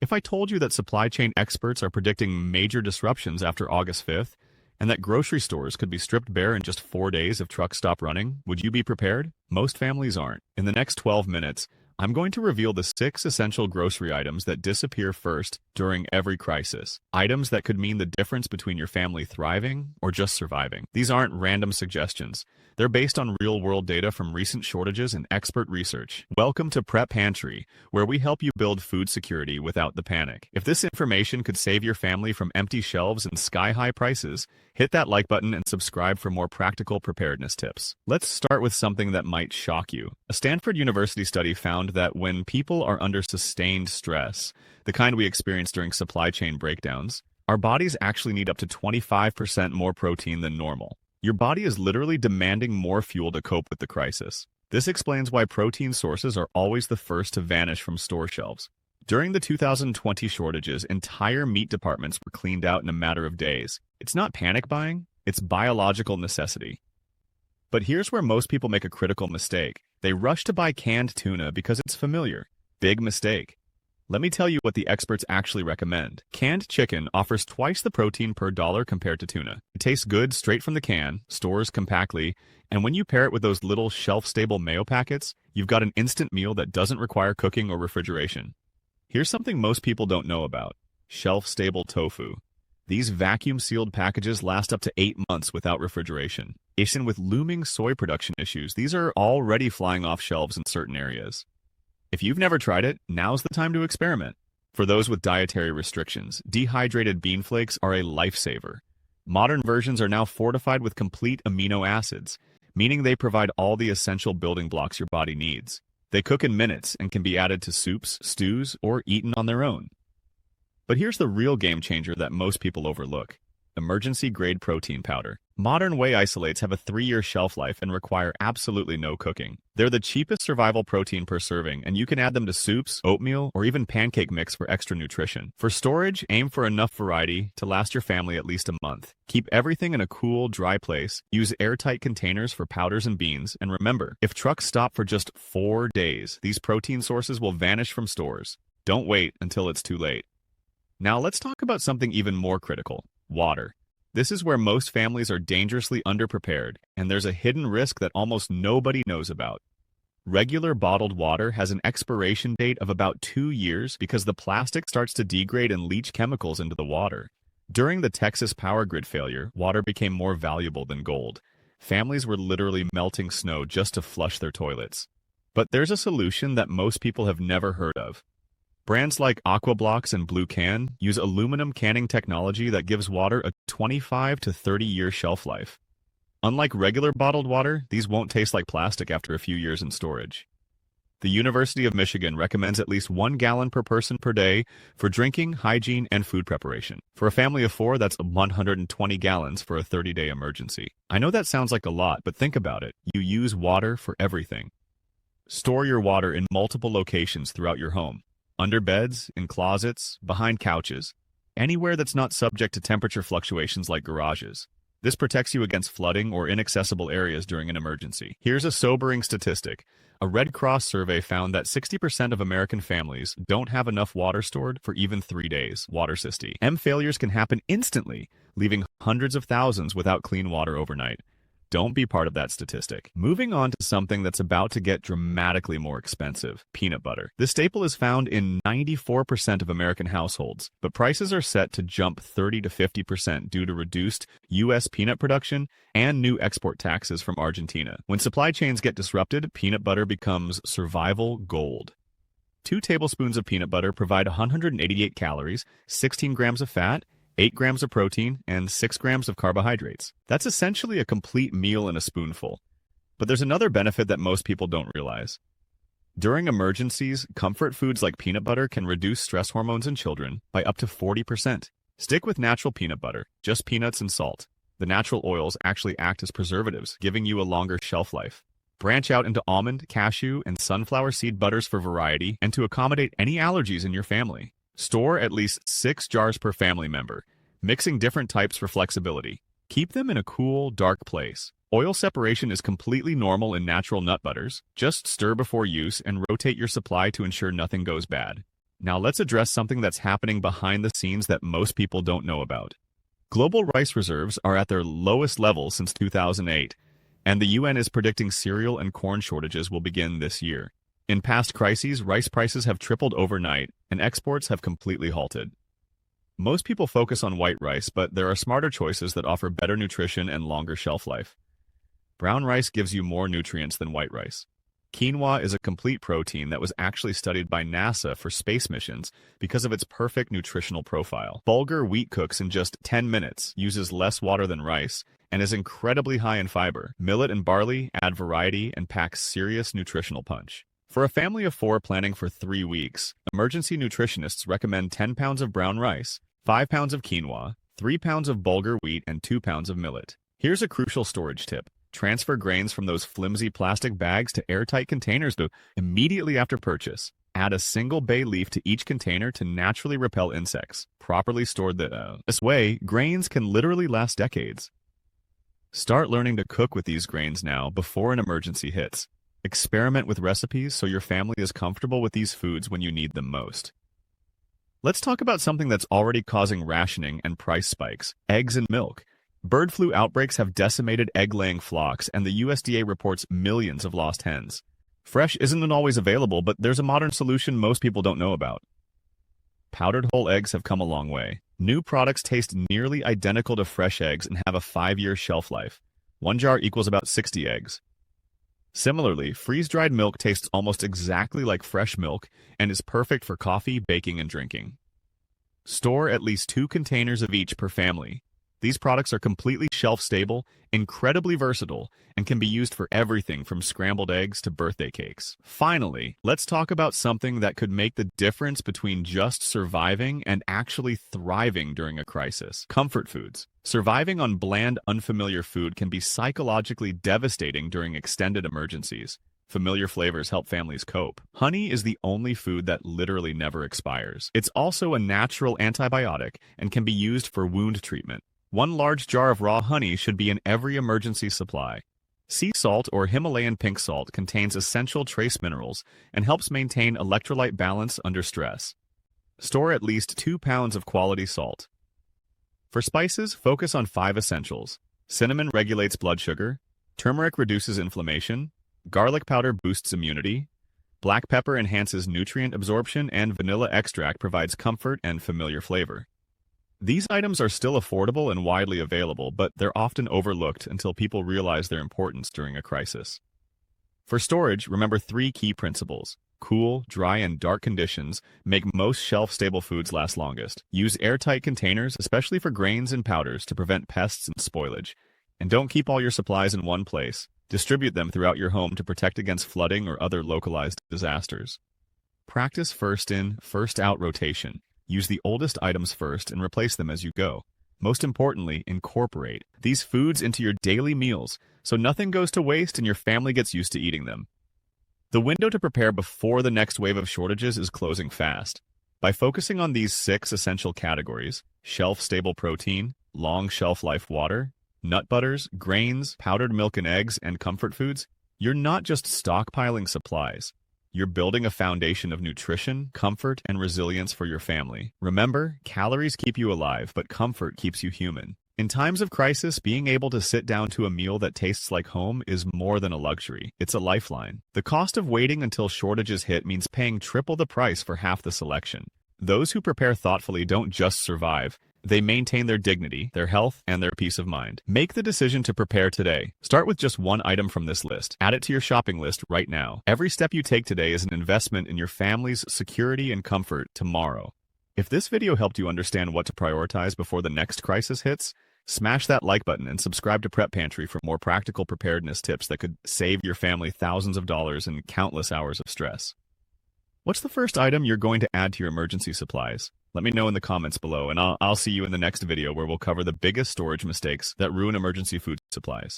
if I told you that supply chain experts are predicting major disruptions after August 5th, and that grocery stores could be stripped bare in just 4 days if trucks stop running, would you be prepared? Most families aren't. In the next 12 minutes, I'm going to reveal the 6 essential grocery items that disappear first during every crisis. Items that could mean the difference between your family thriving or just surviving. These aren't random suggestions. They're based on real-world data from recent shortages and expert research. Welcome to Prep Pantry, where we help you build food security without the panic. If this information could save your family from empty shelves and sky-high prices, hit that like button and subscribe for more practical preparedness tips. Let's start with something that might shock you. A Stanford University study found that when people are under sustained stress, the kind we experience during supply chain breakdowns, our bodies actually need up to 25% more protein than normal. Your body is literally demanding more fuel to cope with the crisis. This explains why protein sources are always the first to vanish from store shelves. During the 2020 shortages, entire meat departments were cleaned out in a matter of days. It's not panic buying, it's biological necessity. But here's where most people make a critical mistake. They rush to buy canned tuna because it's familiar. Big mistake. Let me tell you what the experts actually recommend. Canned chicken offers twice the protein per dollar compared to tuna. It tastes good straight from the can, stores compactly, and when you pair it with those little shelf-stable mayo packets, you've got an instant meal that doesn't require cooking or refrigeration. Here's something most people don't know about. Shelf-stable tofu. These vacuum-sealed packages last up to 8 months without refrigeration. And with looming soy production issues, these are already flying off shelves in certain areas. If you've never tried it, now's the time to experiment. For those with dietary restrictions, dehydrated bean flakes are a lifesaver. Modern versions are now fortified with complete amino acids, meaning they provide all the essential building blocks your body needs. They cook in minutes and can be added to soups, stews, or eaten on their own. But here's the real game changer that most people overlook. Emergency-grade protein powder. Modern whey isolates have a 3-year shelf life and require absolutely no cooking. They're the cheapest survival protein per serving, and you can add them to soups, oatmeal, or even pancake mix for extra nutrition. For storage, aim for enough variety to last your family at least a month. Keep everything in a cool, dry place. Use airtight containers for powders and beans, and remember, if trucks stop for just 4 days, these protein sources will vanish from stores. Don't wait until it's too late. Now let's talk about something even more critical. Water. This is where most families are dangerously underprepared, and there's a hidden risk that almost nobody knows about. Regular bottled water has an expiration date of about 2 years because the plastic starts to degrade and leach chemicals into the water. During the Texas power grid failure, water became more valuable than gold. Families were literally melting snow just to flush their toilets. But there's a solution that most people have never heard of. Brands like Aquablocks and Blue Can use aluminum canning technology that gives water a 25 to 30-year shelf life. Unlike regular bottled water, these won't taste like plastic after a few years in storage. The University of Michigan recommends at least 1 gallon per person per day for drinking, hygiene, and food preparation. For a family of 4, that's 120 gallons for a 30-day emergency. I know that sounds like a lot, but think about it. You use water for everything. Store your water in multiple locations throughout your home. Under beds, in closets, behind couches, anywhere that's not subject to temperature fluctuations like garages. This protects you against flooding or inaccessible areas during an emergency. Here's a sobering statistic. A Red Cross survey found that 60% of American families don't have enough water stored for even 3 days. Water cystine. Failures can happen instantly, leaving hundreds of thousands without clean water overnight. Don't be part of that statistic. Moving on to something that's about to get dramatically more expensive, peanut butter. This staple is found in 94% of American households, but prices are set to jump 30 to 50% due to reduced U.S. peanut production and new export taxes from Argentina. When supply chains get disrupted, peanut butter becomes survival gold. 2 tablespoons of peanut butter provide 188 calories, 16 grams of fat, 8 grams of protein, and 6 grams of carbohydrates. That's essentially a complete meal in a spoonful. But there's another benefit that most people don't realize. During emergencies, comfort foods like peanut butter can reduce stress hormones in children by up to 40%. Stick with natural peanut butter, just peanuts and salt. The natural oils actually act as preservatives, giving you a longer shelf life. Branch out into almond, cashew, and sunflower seed butters for variety and to accommodate any allergies in your family. Store at least 6 jars per family member, mixing different types for flexibility. Keep them in a cool, dark place. Oil separation is completely normal in natural nut butters. Just stir before use and rotate your supply to ensure nothing goes bad. Now let's address something that's happening behind the scenes that most people don't know about. Global rice reserves are at their lowest level since 2008, and the UN is predicting cereal and corn shortages will begin this year. In past crises, rice prices have tripled overnight, and exports have completely halted. Most people focus on white rice, but there are smarter choices that offer better nutrition and longer shelf life. Brown rice gives you more nutrients than white rice. Quinoa is a complete protein that was actually studied by NASA for space missions because of its perfect nutritional profile. Bulgur wheat cooks in just 10 minutes, uses less water than rice, and is incredibly high in fiber. Millet and barley add variety and pack serious nutritional punch. For a family of 4 planning for 3 weeks, emergency nutritionists recommend 10 pounds of brown rice, 5 pounds of quinoa, 3 pounds of bulgur wheat, and 2 pounds of millet. Here's a crucial storage tip. Transfer grains from those flimsy plastic bags to airtight containers immediately after purchase. Add a single bay leaf to each container to naturally repel insects. Properly stored this way, grains can literally last decades. Start learning to cook with these grains now before an emergency hits. Experiment with recipes so your family is comfortable with these foods when you need them most. Let's talk about something that's already causing rationing and price spikes: eggs and milk. Bird flu outbreaks have decimated egg-laying flocks, and the USDA reports millions of lost hens. Fresh isn't always available, but there's a modern solution most people don't know about. Powdered whole eggs have come a long way. New products taste nearly identical to fresh eggs and have a 5-year shelf life. 1 jar equals about 60 eggs. Similarly, freeze-dried milk tastes almost exactly like fresh milk and is perfect for coffee, baking, and drinking. Store at least 2 containers of each per family. These products are completely shelf-stable, incredibly versatile, and can be used for everything from scrambled eggs to birthday cakes. Finally, let's talk about something that could make the difference between just surviving and actually thriving during a crisis: comfort foods. Surviving on bland, unfamiliar food can be psychologically devastating during extended emergencies. Familiar flavors help families cope. Honey is the only food that literally never expires. It's also a natural antibiotic and can be used for wound treatment. 1 large jar of raw honey should be in every emergency supply. Sea salt or Himalayan pink salt contains essential trace minerals and helps maintain electrolyte balance under stress. Store at least 2 pounds of quality salt. For spices, focus on 5 essentials. Cinnamon regulates blood sugar, turmeric reduces inflammation, garlic powder boosts immunity, black pepper enhances nutrient absorption, and vanilla extract provides comfort and familiar flavor. These items are still affordable and widely available, but they're often overlooked until people realize their importance during a crisis. For storage, remember 3 key principles. Cool, dry, and dark conditions make most shelf-stable foods last longest. Use airtight containers, especially for grains and powders, to prevent pests and spoilage. And don't keep all your supplies in one place. Distribute them throughout your home to protect against flooding or other localized disasters. Practice first in, first out rotation. Use the oldest items first and replace them as you go. Most importantly, incorporate these foods into your daily meals so nothing goes to waste and your family gets used to eating them. The window to prepare before the next wave of shortages is closing fast. By focusing on these 6 essential categories: shelf-stable protein, long shelf-life water, nut butters, grains, powdered milk and eggs, and comfort foods, you're not just stockpiling supplies. You're building a foundation of nutrition, comfort, and resilience for your family. Remember, calories keep you alive, but comfort keeps you human. In times of crisis, being able to sit down to a meal that tastes like home is more than a luxury. It's a lifeline. The cost of waiting until shortages hit means paying triple the price for half the selection. Those who prepare thoughtfully don't just survive. They maintain their dignity, their health, and their peace of mind. Make the decision to prepare today. Start with just 1 item from this list. Add it to your shopping list right now. Every step you take today is an investment in your family's security and comfort tomorrow. If this video helped you understand what to prioritize before the next crisis hits, smash that like button and subscribe to Prep Pantry for more practical preparedness tips that could save your family thousands of dollars and countless hours of stress. What's the first item you're going to add to your emergency supplies? Let me know in the comments below, and I'll see you in the next video where we'll cover the biggest storage mistakes that ruin emergency food supplies.